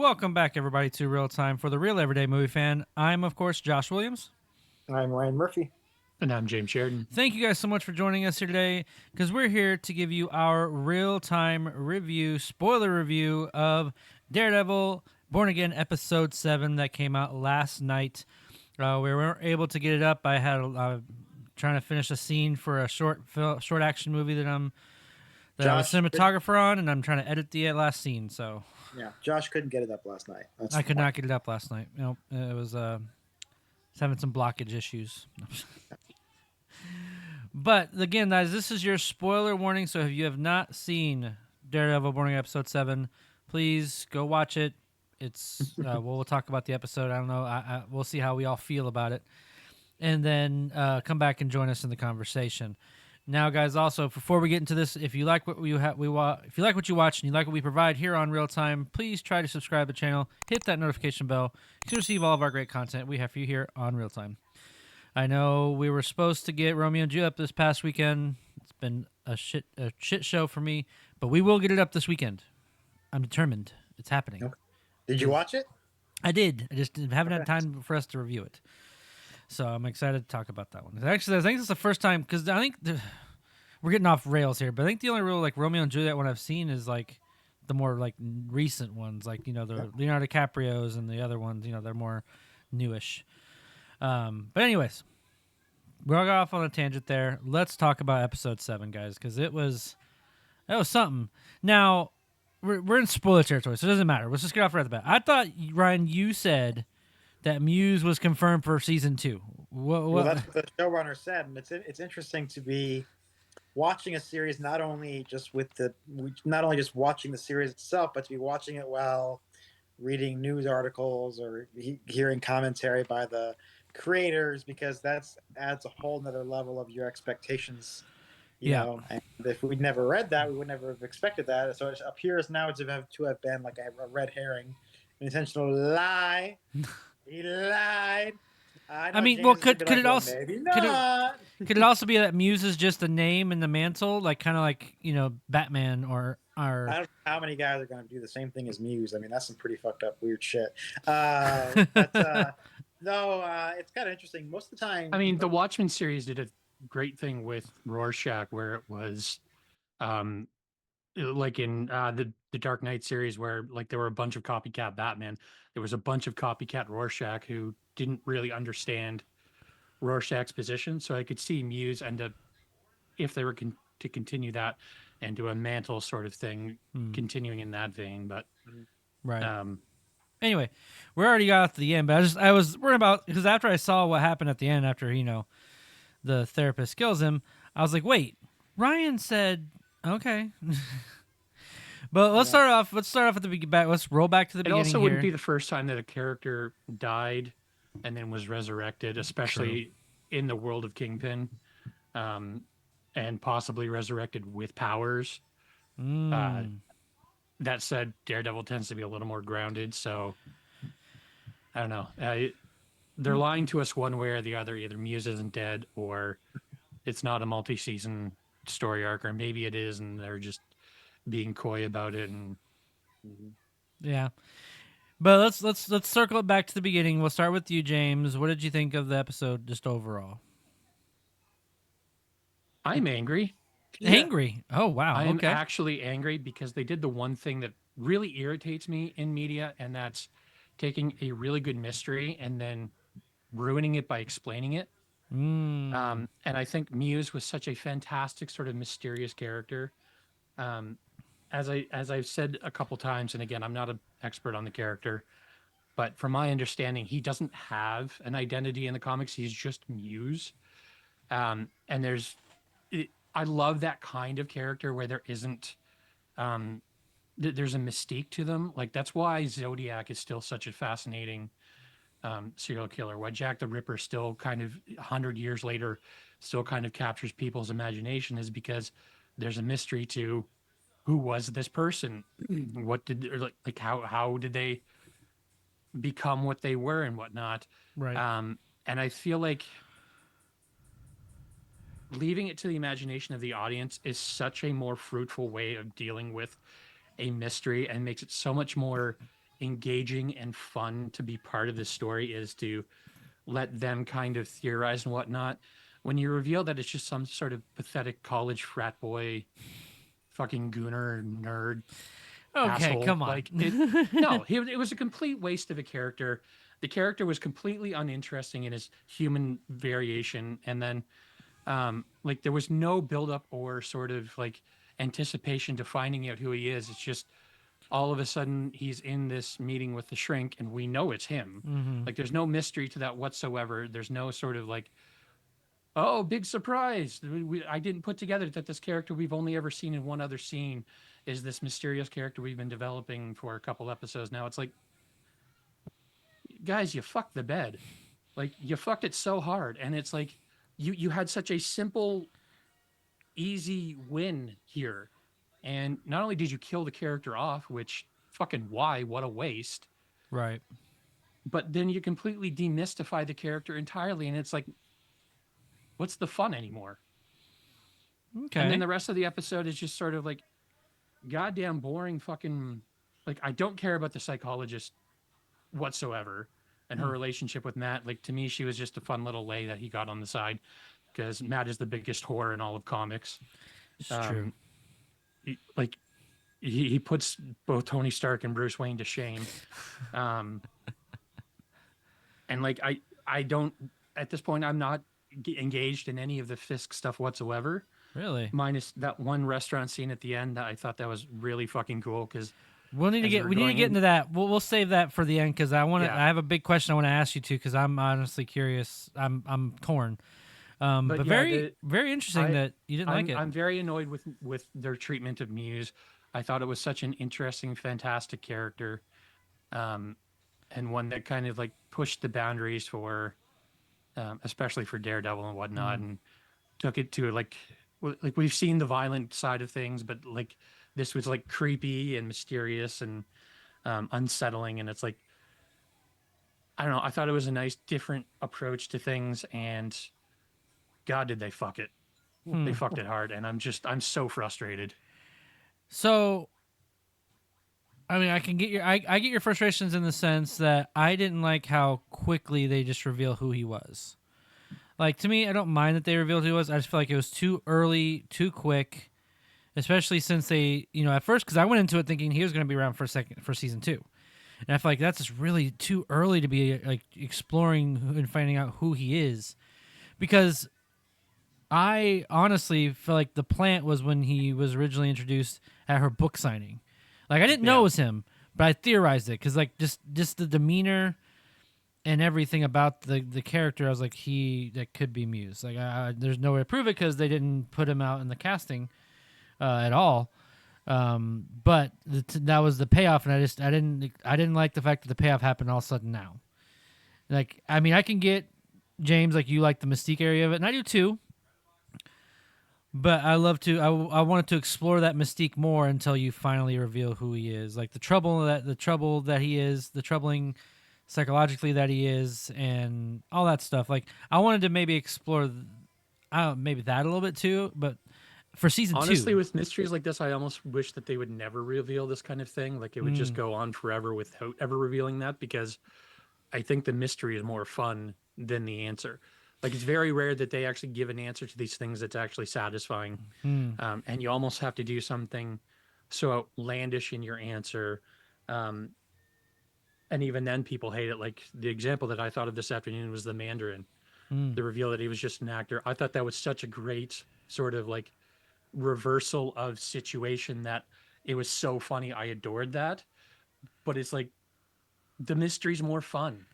welcome back, everybody, to Real Time for the Real Everyday Movie Fan. I'm, of course, Josh Williams. I'm Ryan Murphy. And I'm James Sheridan. Thank you guys so much for joining us here today, because we're here to give you our real-time review, spoiler review of Daredevil Born Again Episode 7 that came out last night. We weren't able to get it up. I had trying to finish a scene for a short action movie that I'm a cinematographer on, and I'm trying to edit the last scene. So yeah, Josh couldn't get it up last night. I could not get it up last night. It was having some blockage issues. But again, guys, this is your spoiler warning. So if you have not seen Daredevil Born Again Episode 7, please go watch it. It's we'll talk about the episode. I don't know. We'll see how we all feel about it, and then come back and join us in the conversation. Now, guys, also before we get into this, if you like what if you like what you watch and you like what we provide here on Real Time, please try to subscribe to the channel, hit that notification bell to receive all of our great content we have for you here on Real Time. I know we were supposed to get Romeo and Juliet up this past weekend. It's been a shit show for me, but we will get it up this weekend. I'm determined. It's happening. Okay. Did you watch it? I did. I just haven't had time for us to review it. So I'm excited to talk about that one. Actually, I think it's the first time, because I think we're getting off rails here, but I think the only real Romeo and Juliet one I've seen is the more recent ones, the Leonardo DiCaprio's and the other ones. They're more newish. But anyways, we all got off on a tangent there. Let's talk about episode 7, guys, because that was something. Now we're in spoiler territory, so it doesn't matter. Let's just get off right at the bat. I thought, Ryan, you said that Muse was confirmed for season 2. Well, that's what the showrunner said, and it's interesting to be watching a series not only just watching the series itself, but to be watching it while reading news articles or hearing commentary by the creators, because that adds a whole nother level of your expectations. You know, and if we'd never read that, we would never have expected that. So it appears now to have been like a red herring, an intentional lie. He lied. I mean, well, could it also maybe not. Could it also be that Muse is just a name in the mantle, kind of Batman or? I don't know how many guys are going to do the same thing as Muse. I mean, that's some pretty fucked up, weird shit. No, it's kind of interesting. Most of the time, I mean, the Watchmen series did a great thing with Rorschach, where it was, like in the Dark Knight series, where there were a bunch of copycat Batman. There was a bunch of copycat Rorschach who didn't really understand Rorschach's position. So I could see Muse end up, if they were to continue that and do a mantle sort of thing, continuing in that vein. But right. Anyway, we already got to the end, but I was worried about, because after I saw what happened at the end, after the therapist kills him, I was like, wait, Ryan said okay. But let's start off at the beginning. Let's roll back to the beginning. It also here. wouldn't be the first time that a character died and then was resurrected, especially in the world of Kingpin, and possibly resurrected with powers. That said, Daredevil tends to be a little more grounded, so I don't know. They're lying to us one way or the other. Either Muse isn't dead, or it's not a multi-season story arc, or maybe it is, and they're just being coy about it. And yeah, but let's circle it back to the beginning. We'll start with you, James. What did you think of the episode, just overall? I'm angry. Angry? Oh, wow. I'm actually angry because they did the one thing that really irritates me in media, and that's taking a really good mystery and then ruining it by explaining it. And I think Muse was such a fantastic sort of mysterious character. As I've said a couple times, and again, I'm not an expert on the character, but from my understanding, he doesn't have an identity in the comics. He's just Muse. And I love that kind of character where there isn't, there's a mystique to them. That's why Zodiac is still such a fascinating serial killer. Why Jack the Ripper still kind of 100 years later still kind of captures people's imagination is because there's a mystery to who was this person, what did how did they become what they were and whatnot. Right. And I feel like leaving it to the imagination of the audience is such a more fruitful way of dealing with a mystery and makes it so much more engaging and fun to be part of this story is to let them kind of theorize and whatnot. When you reveal that it's just some sort of pathetic college frat boy, fucking gooner nerd Okay, asshole, come on. like it was a complete waste of a character. The character was completely uninteresting in his human variation, and then like there was no buildup or sort of like anticipation to finding out who he is. It's just all of a sudden he's in this meeting with the shrink and we know it's him. Mm-hmm. Like there's no mystery to that whatsoever. There's no sort of like, oh, big surprise. I didn't put together that this character we've only ever seen in one other scene is this mysterious character we've been developing for a couple episodes now. It's like, guys, you fucked the bed. Like you fucked it so hard. And it's like you had such a simple, easy win here. And not only did you kill the character off, which fucking why? What a waste. Right. But then you completely demystify the character entirely. And it's like, what's the fun anymore? Okay. And then the rest of the episode is just sort of like goddamn boring fucking, like, I don't care about the psychologist whatsoever and her relationship with Matt. Like, to me, she was just a fun little lay that he got on the side because Matt is the biggest whore in all of comics. It's true. He puts both Tony Stark and Bruce Wayne to shame. And like, I don't, at this point, I'm not engaged in any of the Fisk stuff whatsoever. Really? Minus that one restaurant scene at the end that I thought that was really fucking cool because we need to get into that. We'll save that for the end because I have a big question I want to ask you too because I'm honestly curious. I'm torn. But very interesting that you didn't like it. I'm very annoyed with their treatment of Muse. I thought it was such an interesting, fantastic character, and one that kind of like pushed the boundaries for, especially for Daredevil and whatnot, and took it to like we've seen the violent side of things, but like this was like creepy and mysterious and unsettling, and it's like I don't know. I thought it was a nice, different approach to things, and God, did they fuck it? They fucked it hard, and I'm so frustrated. So, I mean, I get your frustrations in the sense that I didn't like how quickly they just reveal who he was. Like, to me, I don't mind that they revealed who he was. I just feel like it was too early, too quick, especially since they, at first, because I went into it thinking he was going to be around for season 2. And I feel like that's just really too early to be like exploring and finding out who he is. Because I honestly feel like the plant was when he was originally introduced at her book signing. Like, I didn't know it was him, but I theorized it because, like, just the demeanor and everything about the character, I was like, that could be Muse. Like, there's no way to prove it because they didn't put him out in the casting at all. But that was the payoff, and I didn't like the fact that the payoff happened all of a sudden now. Like, I mean, I can get James, like, you like the mystique area of it, and I do too. But I wanted to explore that mystique more until you finally reveal who he is. Like the trouble that he is, the troubling psychologically that he is, and all that stuff. Like I wanted to maybe explore, maybe that a little bit too. But for season 2, honestly, with mysteries like this, I almost wish that they would never reveal this kind of thing. Like it would just go on forever without ever revealing that, because I think the mystery is more fun than the answer. Like it's very rare that they actually give an answer to these things that's actually satisfying. And you almost have to do something so outlandish in your answer. And even then people hate it. Like the example that I thought of this afternoon was the Mandarin, the reveal that he was just an actor. I thought that was such a great sort of like reversal of situation that it was so funny. I adored that, but it's like the mystery's more fun.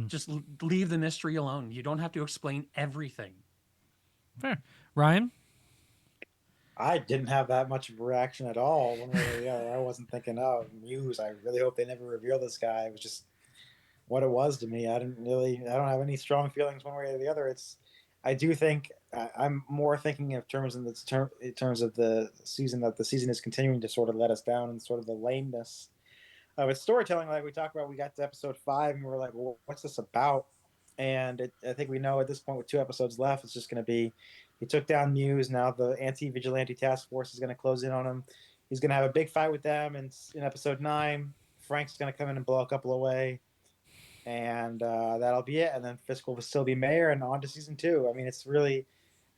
Just leave the mystery alone. You don't have to explain everything. Fair. Ryan? I didn't have that much of a reaction at all one way or the other. I wasn't thinking, oh, Muse, I really hope they never reveal this guy. It was just what it was to me. I don't have any strong feelings one way or the other. I do think I'm more thinking in terms of the season, that the season is continuing to sort of let us down, and sort of the lameness of its storytelling. Like we talked about, we got to episode 5 and we're like, well, what's this about? And I think we know at this point, with 2 episodes left, it's just going to be, he took down Muse. Now the anti-vigilante task force is going to close in on him. He's going to have a big fight with them in episode 9. Frank's going to come in and blow a couple away, and that'll be it. And then Fisk will still be mayor, and on to season 2. I mean, it's really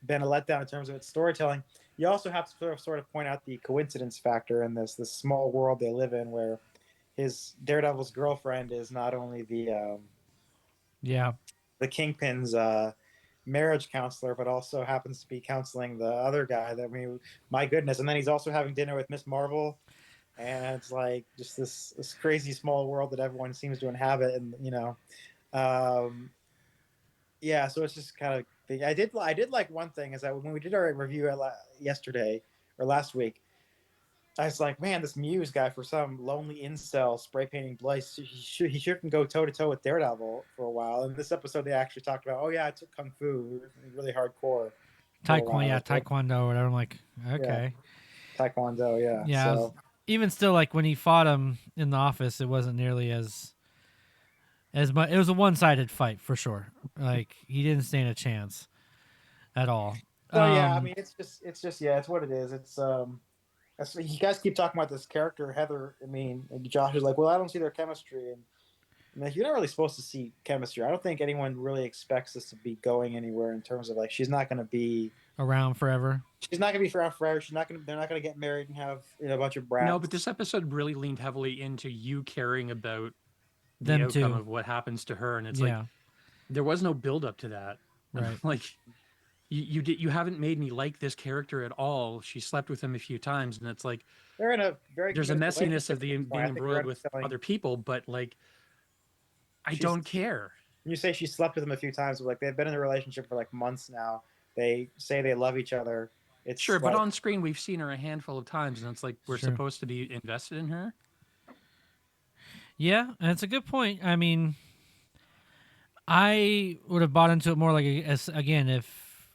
been a letdown in terms of its storytelling. You also have to sort of point out the coincidence factor in this small world they live in, where his Daredevil's girlfriend is not only the Kingpin's marriage counselor, but also happens to be counseling the other guy. That, I mean, my goodness! And then he's also having dinner with Miss Marvel, and it's like just this crazy small world that everyone seems to inhabit, and yeah. So it's just kind of. I did like one thing is that when we did our review yesterday or last week, I was like, man, this Muse guy, for some lonely incel spray painting blood, he shouldn't go toe to toe with Daredevil for a while. And this episode, they actually talked about, oh yeah, I took kung fu, really hardcore. Taekwondo or whatever. I'm like, okay, yeah. Taekwondo, yeah. Yeah, So even still, like when he fought him in the office, it wasn't nearly as much. It was a one-sided fight for sure. Like he didn't stand a chance at all. So yeah, I mean, it's just yeah, it's what it is. It's you guys keep talking about this character Heather. I mean, Josh is like, well, I don't see their chemistry, and like, you're not really supposed to see chemistry. I don't think anyone really expects this to be going anywhere in terms of like she's not going to be around forever. She's not going to be around forever. She's not going to. They're not going to get married and have a bunch of brats. No, but this episode really leaned heavily into you caring about the Them outcome too. of what happens to her, and it's like there was no build up to that. Right. Like you haven't made me like this character at all. She slept with him a few times, and it's like they're in a very. There's a messiness of being embroiled with other people, but like I don't care. When you say she slept with him a few times, like they've been in a relationship for like months now. They say they love each other. It's sure, like, but on screen we've seen her a handful of times, and it's like we're supposed to be invested in her. Yeah, and it's a good point. I mean, I would have bought into it more like again if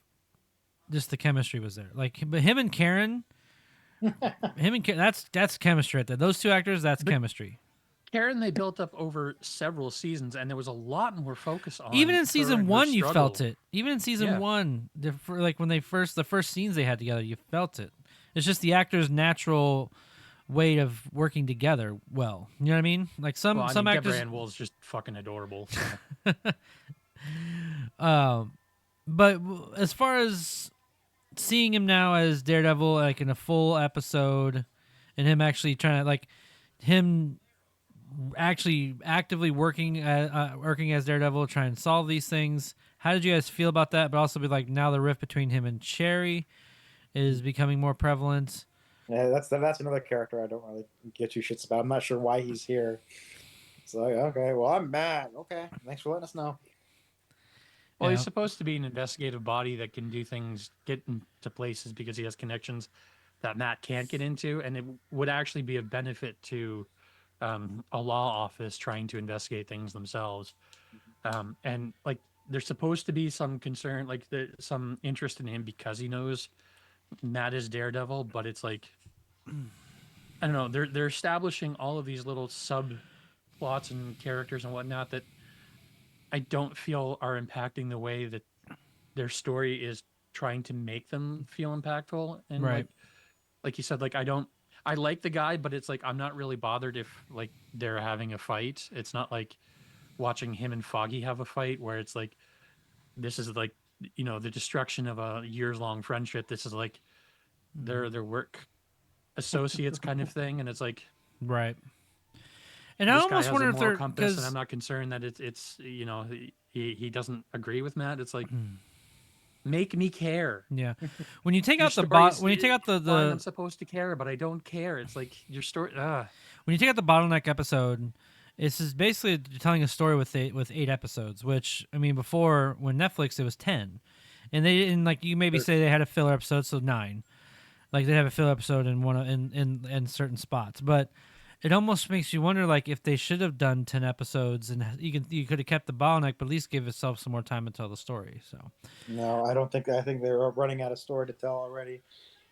just the chemistry was there. Like, but him and Karen, that's chemistry right there. Those two actors, that's chemistry. Karen, they built up over several seasons, and there was a lot more focus on. Even in season 1, you felt it. Even in season 1, like when the first scenes they had together, you felt it. It's just the actors' natural way of working together. Well, you know what I mean? Like some actors. Deborah and Woll's just fucking adorable. So. But as far as seeing him now as Daredevil, like in a full episode, and him actually trying to like him. Actually actively working as Daredevil, trying to solve these things. How did you guys feel about that? But also be like, now the rift between him and Cherry is becoming more prevalent. Yeah, that's another character I don't really get two shits about. I'm not sure why he's here. It's like, okay, well, I'm mad. Okay, thanks for letting us know. Well, he's supposed to be an investigative body that can do things, get into places because he has connections that Matt can't get into, and it would actually be a benefit to a law office trying to investigate things themselves. And like there's supposed to be some concern, like some interest in him because he knows Matt is Daredevil, but it's like I don't know, they're establishing all of these little subplots and characters and whatnot that I don't feel are impacting the way that their story is trying to make them feel impactful. And like you said, like I like the guy, but it's like I'm not really bothered if like they're having a fight. It's not like watching him and Foggy have a fight where it's like this is like the destruction of a years-long friendship. This is like their work associates kind of thing, and it's like right. And I almost wonder if they're compass, and I'm not concerned that it's he doesn't agree with Matt. It's like. Make me care. Yeah. When you take out the I'm supposed to care, but I don't care. It's like your story. When you take out the bottleneck episode, this is basically telling a story with 8 episodes. Which I mean, before when Netflix it was 10, and they didn't like you maybe say they had a filler episode, so 9. Like they have a filler episode in one in certain spots, but. It almost makes you wonder, like, if they should have done 10 episodes, and you could have kept the bottleneck, but at least give yourself some more time to tell the story. So, no, I don't think. I think they're running out of story to tell already.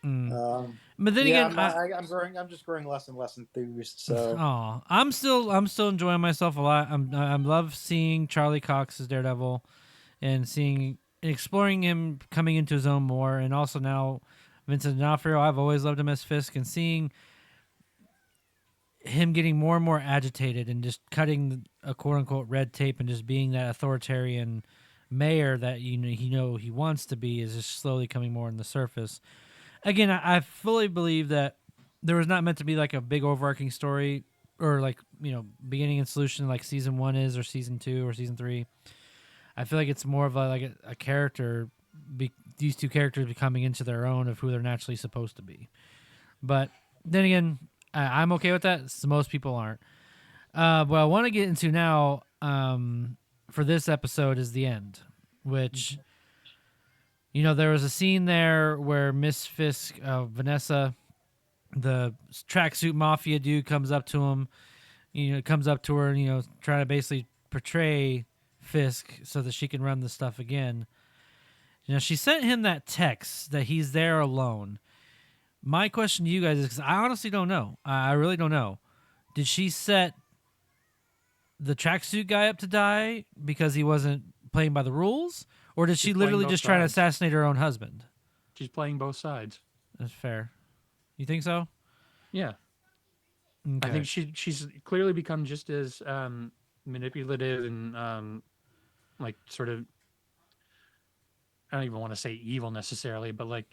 But then again, I'm just growing less and less enthused. So, I'm still enjoying myself a lot. I love seeing Charlie Cox as Daredevil, and exploring him coming into his own more, and also now Vincent D'Onofrio. I've always loved him as Fisk, and seeing. him getting more and more agitated and just cutting a quote unquote red tape and just being that authoritarian mayor that he wants to be is just slowly coming more on the surface. Again, I fully believe that there was not meant to be like a big overarching story or like beginning and solution like season 1 is or season 2 or season 3. I feel like it's more of a character, these two characters becoming into their own of who they're naturally supposed to be. But then again, I'm okay with that. Most people aren't. What I want to get into now for this episode is the end, which, there was a scene there where Miss Fisk, Vanessa, the tracksuit mafia dude, comes up to him, comes up to her and, trying to basically portray Fisk so that she can run the stuff again. She sent him that text that he's there alone. My question to you guys is, because I honestly don't know. I really don't know. Did she set the tracksuit guy up to die because he wasn't playing by the rules? Or did she literally just try to assassinate her own husband? She's playing both sides. That's fair. You think so? Yeah. Okay. I think she's clearly become just as manipulative and like sort of, I don't even want to say evil necessarily, but like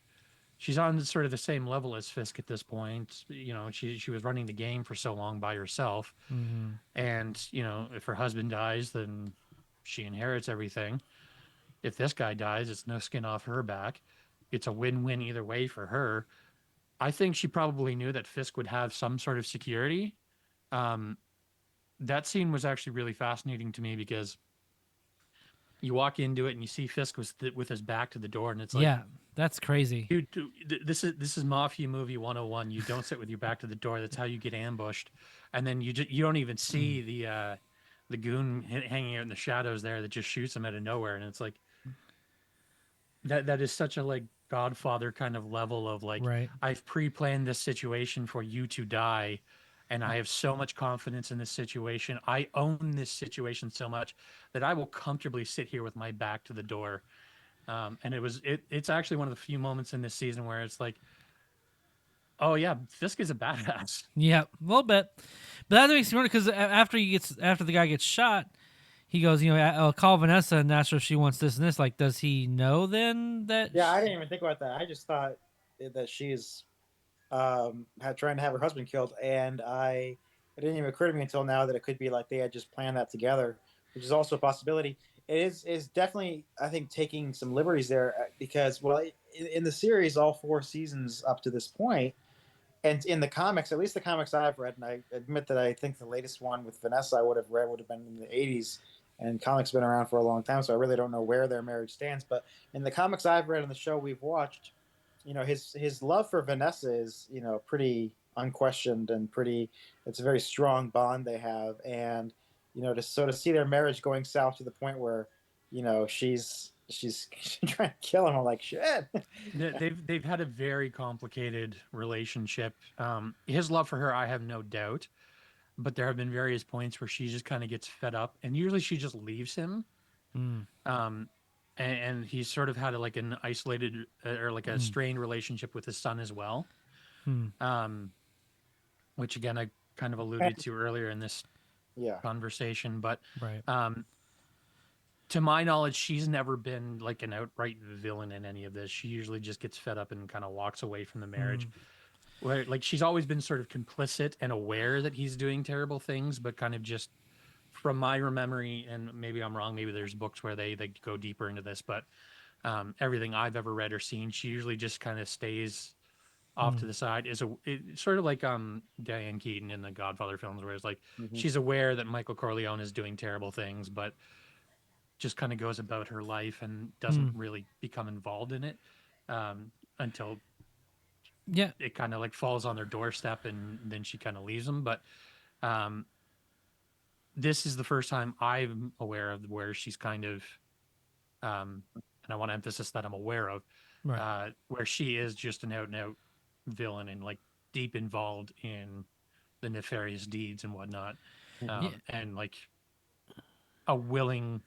she's on sort of the same level as Fisk at this point. She was running the game for so long by herself. Mm-hmm. And, if her husband dies, then she inherits everything. If this guy dies, it's no skin off her back. It's a win-win either way for her. I think she probably knew that Fisk would have some sort of security. That scene was actually really fascinating to me because you walk into it and you see Fisk with his back to the door, and it's like, yeah, that's crazy. Dude, this is Mafia movie 101. You don't sit with your back to the door. That's how you get ambushed. And then you don't even see the goon hanging out in the shadows there that just shoots him out of nowhere. And it's like that is such a like Godfather kind of level of like, right. I've pre-planned this situation for you to die, and I have so much confidence in this situation. I own this situation so much that I will comfortably sit here with my back to the door. And it's actually one of the few moments in this season where it's like, oh yeah, Fisk is a badass. Yeah, a little bit, but that makes me wonder because after the guy gets shot, he goes, I'll call Vanessa and ask her if she wants this and this. Like, does he know then that? Yeah, I didn't even think about that. I just thought that she's trying to have her husband killed, and it didn't even occur to me until now that it could be like they had just planned that together, which is also a possibility. It is definitely, I think, taking some liberties there because, well, in the series, all 4 seasons up to this point, and in the comics, at least the comics I've read, and I admit that I think the latest one with Vanessa I would have read would have been in the 80s, and comics have been around for a long time, so I really don't know where their marriage stands. But in the comics I've read and the show we've watched, his love for Vanessa is, pretty unquestioned and it's a very strong bond they have. And, to sort of see their marriage going south to the point where, she's trying to kill him. I'm like, shit. They've had a very complicated relationship. His love for her, I have no doubt, but there have been various points where she just kind of gets fed up, and usually she just leaves him. And he's sort of had like an isolated or like a strained relationship with his son as well. Which again, I kind of alluded to earlier in this conversation, but right. To my knowledge, she's never been like an outright villain in any of this. She usually just gets fed up and kind of walks away from the marriage. Where like she's always been sort of complicit and aware that he's doing terrible things, but kind of just from my memory, and maybe I'm wrong, maybe there's books where they go deeper into this, but everything I've ever read or seen, she usually just kind of stays off to the side. It's sort of like Diane Keaton in the Godfather films, where it's like she's aware that Michael Corleone is doing terrible things, but just kind of goes about her life and doesn't really become involved in it until it kind of like falls on their doorstep, and then she kind of leaves them. But this is the first time I'm aware of where she's kind of, and I want to emphasize that I'm aware of, where she is just an out and out villain and like deep involved in the nefarious deeds and whatnot, and like a willing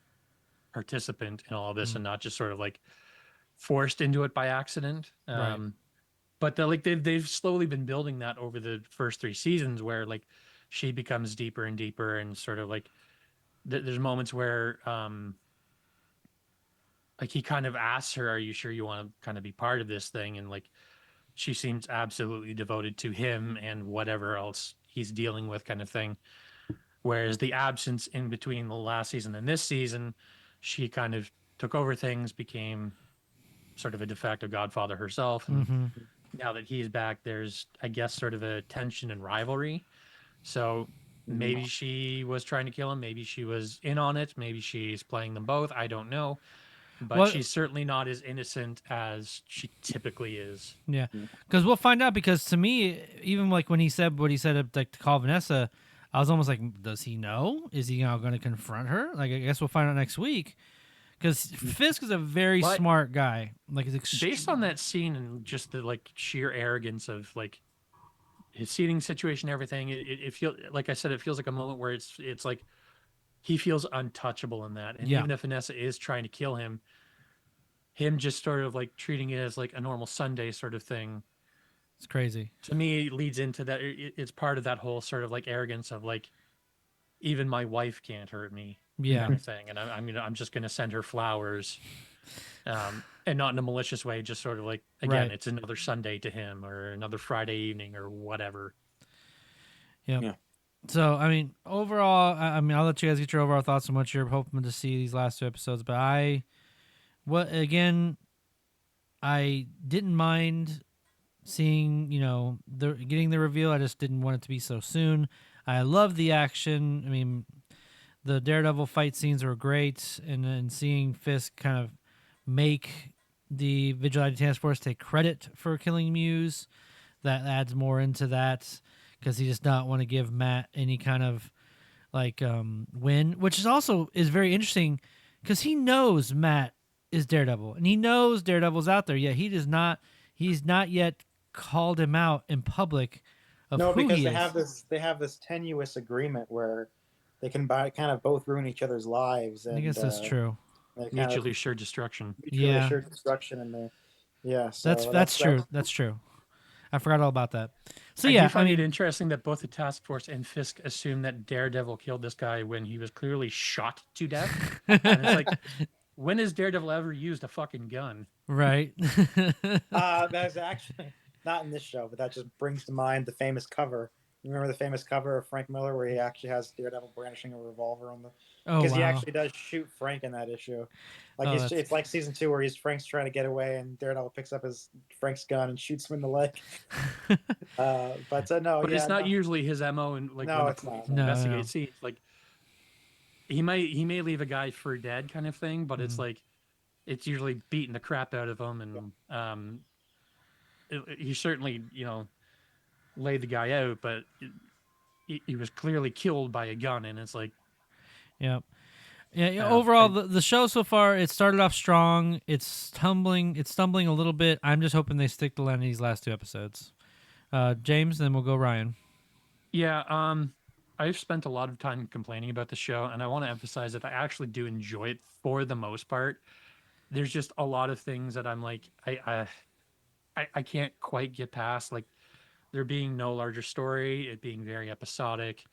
participant in all of this and not just sort of like forced into it by accident. But they've slowly been building that over the first 3 seasons, where like she becomes deeper and deeper, and sort of like there's moments where like he kind of asks her, "Are you sure you want to kind of be part of this thing?" And like she seems absolutely devoted to him and whatever else he's dealing with, kind of thing. Whereas the absence in between the last season and this season, she kind of took over things, became sort of a de facto godfather herself. And Mm-hmm. now that he's back, there's, I guess, sort of a tension and rivalry. So maybe she was trying to kill him. Maybe she was in on it. Maybe she's playing them both. I don't know. But What? she's certainly not as innocent as she typically is. Yeah, because we'll find out. Because to me, even like when he said what he said, like to call Vanessa, I was almost like, does he know? Is he now going to confront her? Like, I guess we'll find out next week. Because Fisk is a very But smart guy. Like, based on that scene and just the like sheer arrogance of like his seating situation, everything, it feels like, I said, it feels like a moment where it's like he feels untouchable in that. And Yeah. even if Vanessa is trying to kill him just sort of like treating it as like a normal Sunday sort of thing, it's crazy. to me leads into that. It's part of that whole sort of like arrogance of like, even my wife can't hurt me, Yeah. kind of thing. And I'm just gonna send her flowers, and not in a malicious way, just sort of like, again, Right. it's another Sunday to him or another Friday evening or whatever. Yep. Yeah. So, I mean, overall, I mean, I'll let you guys get your overall thoughts on what you're hoping to see these last 2 episodes. But I didn't mind seeing, getting the reveal. I just didn't want it to be so soon. I love the action. I mean, the Daredevil fight scenes were great, and then seeing Fisk kind of make the Vigilante Task Force take credit for killing Muse, that adds more into that, because he does not want to give Matt any kind of like win, which is very interesting, because he knows Matt is Daredevil, and he knows Daredevil's out there, yet he's not yet called him out in public of No, who because he they have this tenuous agreement where they can kind of both ruin each other's lives, and I guess that's true. they kind Mutually of assured destruction. mutually Yeah. assured destruction, and That's true. That's true. I forgot all about that. So I yeah, do find it interesting that both the task force and Fisk assume that Daredevil killed this guy when he was clearly shot to death. And it's like, when has Daredevil ever used a fucking gun? right. That's actually not in this show, but that just brings to mind the famous cover. You remember the famous cover of Frank Miller where he actually has Daredevil brandishing a revolver on the, because he actually does shoot Frank in that issue. Like it's like season 2 where Frank's trying to get away and Daredevil picks up Frank's gun and shoots him in the leg. But it's not usually his MO, and like no, when it's the police not. investigate scenes, like he may leave a guy for dead, kind of thing, but it's like it's usually beating the crap out of him, and he certainly laid the guy out, but he was clearly killed by a gun, and it's like, yeah. Overall, the show so far, it started off strong. It's stumbling a little bit. I'm just hoping they stick to landing these last 2 episodes. James, then we'll go Ryan. Yeah, I've spent a lot of time complaining about the show, and I want to emphasize that I actually do enjoy it for the most part. There's just a lot of things that I'm like, I can't quite get past, like there being no larger story, it being very episodic.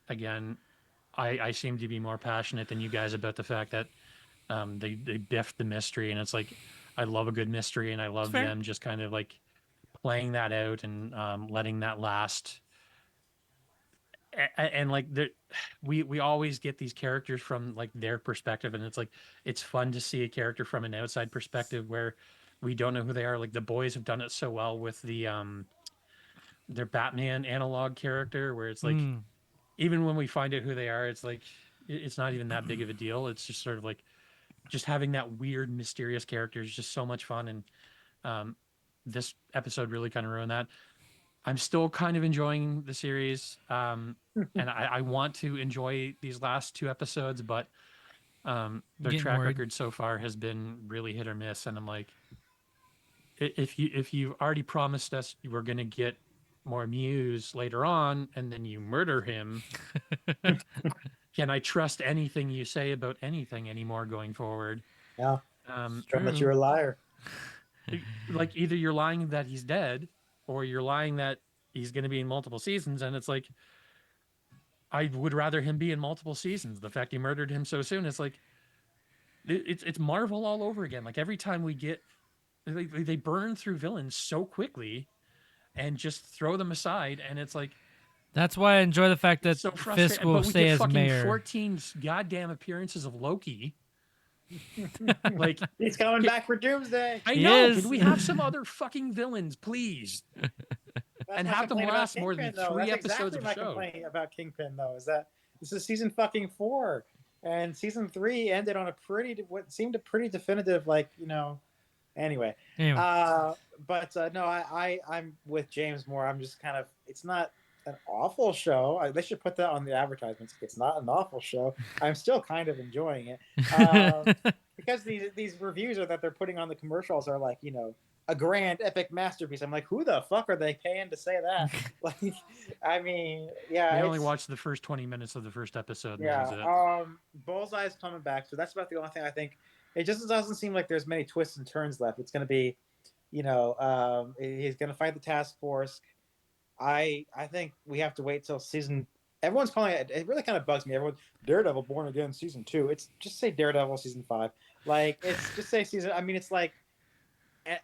Again, I seem to be more passionate than you guys about the fact that they biffed the mystery, and it's like, I love a good mystery, and I love them just kind of like playing that out and letting that last. And like we always get these characters from like their perspective, and it's like, it's fun to see a character from an outside perspective where we don't know who they are. Like the boys have done it so well with the their Batman analog character, where it's like, even when we find out who they are, it's like it's not even that big of a deal. It's just sort of like, just having that weird mysterious character is just so much fun, and this episode really kind of ruined that. I'm still kind of enjoying the series, and I want to enjoy these last 2 episodes, but their track record so far has been really hit or miss, and I'm like, if you've already promised us you were going to get more Muse later on, and then you murder him, can I trust anything you say about anything anymore going forward? Yeah, show that you're a liar. Like either you're lying that he's dead, or you're lying that he's going to be in multiple seasons, and it's like, I would rather him be in multiple seasons. The fact he murdered him so soon, it's like, it's Marvel all over again. Like every time we get, they burn through villains so quickly and just throw them aside, and it's like, That's why I enjoy the fact that it's so Fisk frustrating. will But we stay get as fucking mayor. 14 goddamn appearances of Loki. Like, He's coming back for Doomsday. I He know. is. Can we have some other fucking villains, please? That's And my have them complaint about last more than Kingpin, though. 3 That's episodes exactly of my a show. complaint about Kingpin, though, is that this is season fucking 4, and season 3 ended on a what seemed a pretty definitive, like, Anyway. But no, I'm with James more. I'm just kind of, it's not an awful show. They should put that on the advertisements. It's not an awful show. I'm still kind of enjoying it. Because these reviews are that they're putting on the commercials are like, a grand epic masterpiece. I'm like, who the fuck are they paying to say that? Like, I mean, yeah. I only watched the first 20 minutes of the first episode. And Yeah. that was it. Bullseye's coming back, so that's about the only thing I think. It just doesn't seem like there's many twists and turns left. It's going to be, he's going to fight the task force. I think we have to wait till season. Everyone's calling it. It really kind of bugs me. Everyone, Daredevil Born Again season 2. It's just say Daredevil season 5. Like, it's just say season. I mean, it's like,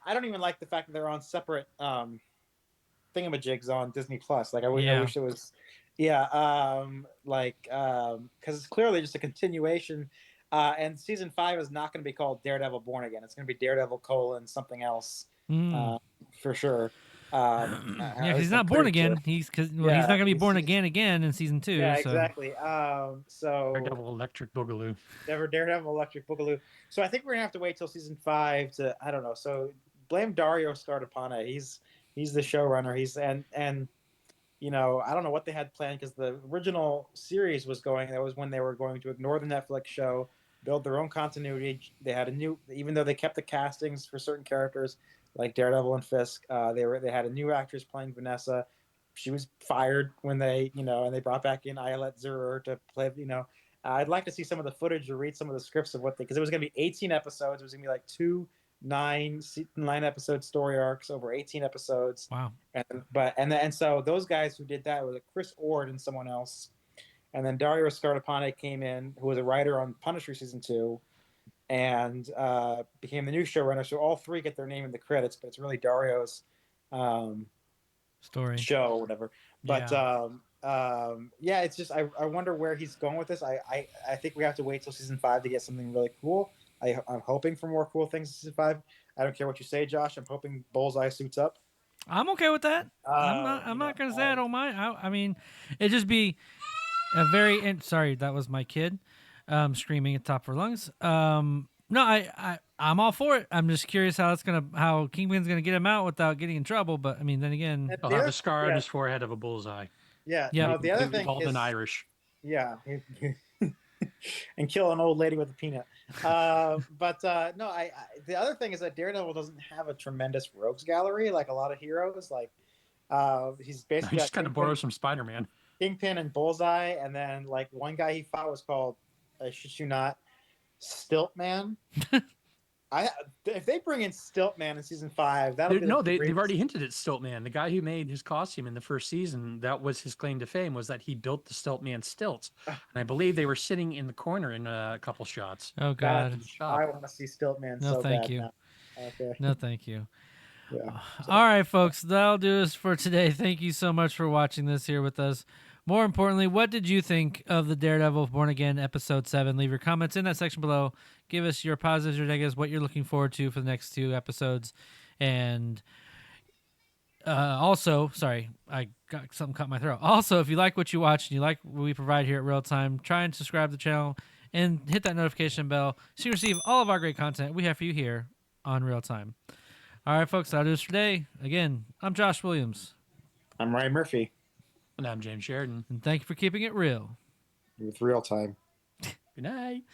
I don't even like the fact that they're on separate thingamajigs on Disney Plus. Like, I wish it was. Yeah, because it's clearly just a continuation. And season 5 is not going to be called Daredevil Born Again. It's going to be Daredevil : something else, for sure. Yeah, he's not born again. He's he's not going to be born again in season 2. Yeah, so. exactly. Daredevil Electric Boogaloo. Daredevil Electric Boogaloo. So I think we're gonna have to wait till season 5 to, I don't know. So blame Dario Scardapane. He's the showrunner. And I don't know what they had planned, because the original series was going. That was when they were going to ignore the Netflix show, build their own continuity. They had even though they kept the castings for certain characters like Daredevil and Fisk, they had a new actress playing Vanessa. She was fired when they, and they brought back in Ayelet Zurer to play. I'd like to see some of the footage or read some of the scripts of because it was going to be 18 episodes. It was going to be like 2 9-episode story arcs over 18 episodes. Wow. And so those guys who did that was Chris Ord and someone else. And then Dario Scardapane came in, who was a writer on Punisher season 2, and became the new showrunner. So all 3 get their name in the credits, but it's really Dario's story show or whatever. But it's just I wonder where he's going with this. I think we have to wait till season 5 to get something really cool. I'm hoping for more cool things in season 5. I don't care what you say, Josh. I'm hoping Bullseye suits up. I'm okay with that. I'm not going to say I don't mind. I mean, it'd just be a very sorry, that was my kid screaming at the top of her lungs. No, I'm all for it. I'm just curious how Kingpin's gonna get him out without getting in trouble. But I mean, then again, He'll have a scar on his forehead of a bullseye. Yeah. Yeah. No, the other thing Called is an Irish. Yeah. And kill an old lady with a peanut. No, the other thing is that Daredevil doesn't have a tremendous rogues gallery like a lot of heroes. Like, he's basically He just kind of borrows from Spider-Man. Kingpin and Bullseye, and then like one guy he fought was called, I shit you not, Stiltman. If they bring in Stiltman in season 5, that'll be they've already hinted at Stiltman. The guy who made his costume in the first season, that was his claim to fame, was that he built the Stiltman stilts. And I believe they were sitting in the corner in a couple shots. Oh God, I want to see Stiltman. No, so thank bad you. now. Okay. No, thank you. Yeah. All right, folks, that'll do us for today. Thank you so much for watching this here with us. More importantly, what did you think of the Daredevil Born Again episode 7? Leave your comments in that section below. Give us your positives or negatives, what you're looking forward to for the next 2 episodes. And also, sorry, I got something caught in my throat. Also, if you like what you watch and you like what we provide here at Real Time, try and subscribe to the channel and hit that notification bell so you receive all of our great content we have for you here on Real Time. All right, folks, that'll do us for today. Again, I'm Josh Williams. I'm Ryan Murphy. And I'm James Sheridan. And thank you for keeping it real. With Real Time. Good night.